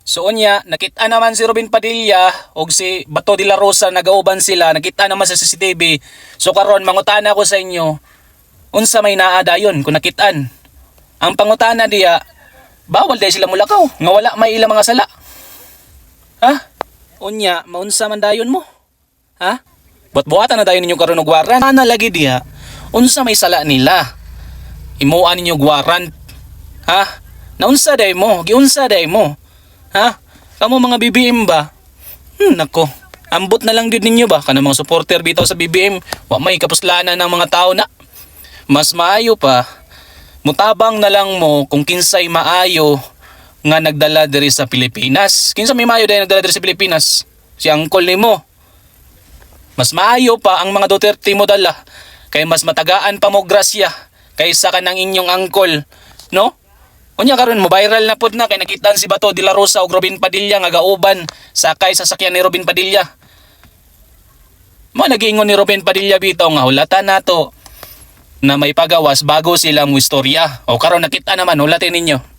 So unya, nakita naman si Robin Padilla o si Bato de la Rosa nagauban sila, nakita naman sa CCTV. So karon mangutana ko sa inyo, unsa may naa dayon kung nakitaan? Ang pangutana diya, bawal dahil sila mulakaw, nga wala may ilang mga sala. Ha? Unya, maunsa man dayon mo? Ha? Buat-buatan na dayon ninyo karon og warrant. Ana lagi diya, unsa may sala nila? Imuan ninyo warrant. Ha? Naunsa day mo? Giunsa day mo? Ha? Kamo mga BBM ba? Nako. Ambot na lang gyud ninyo ba kanang mga supporter bitaw sa BBM, wa may kapuslanan ng mga tao na. Mas maayo pa mutabang na lang mo kung kinsay maayo nga nagdala diri sa Pilipinas. Kinsa may maayo diri nagdala diri sa Pilipinas? Si angkol nimo. Mas maayo pa ang mga Duterte mo dala kay mas matagaan pa mo grasya kaysa kanang inyong angkol, no? Unya karon mo viral na pud na kay nakitaan si Bato de la Rosa ug Robin Padilla nga gauban sakay sa sakyan ni Robin Padilla. Mo nagingon ni Robin Padilla bitaw nga hulatan nato na may pagawas bago sila mo istorya. O karon nakita naman hulatin ninyo.